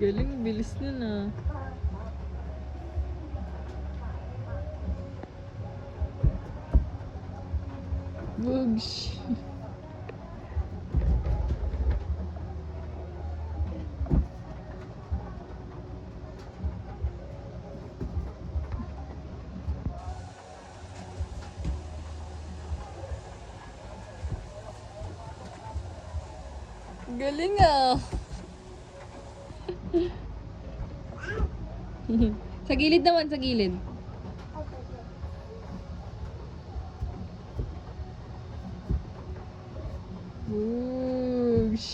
Galing, bilis nun ah. Bugs. Galing ah. Sa gilid naman, sa gilid. Bugs.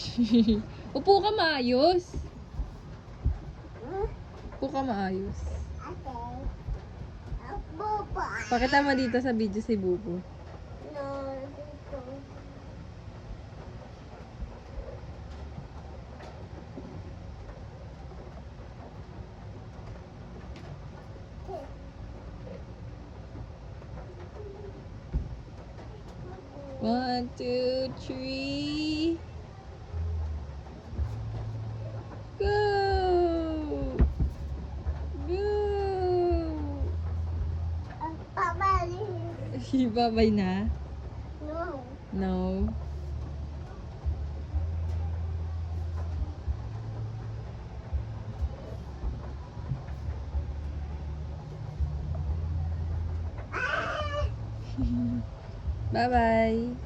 Upo ka maayos. Upo ka maayos. Pakita mo dito sa video si Bubu. One, two, three. Go! Go! Babay na? No. No. Bye-bye.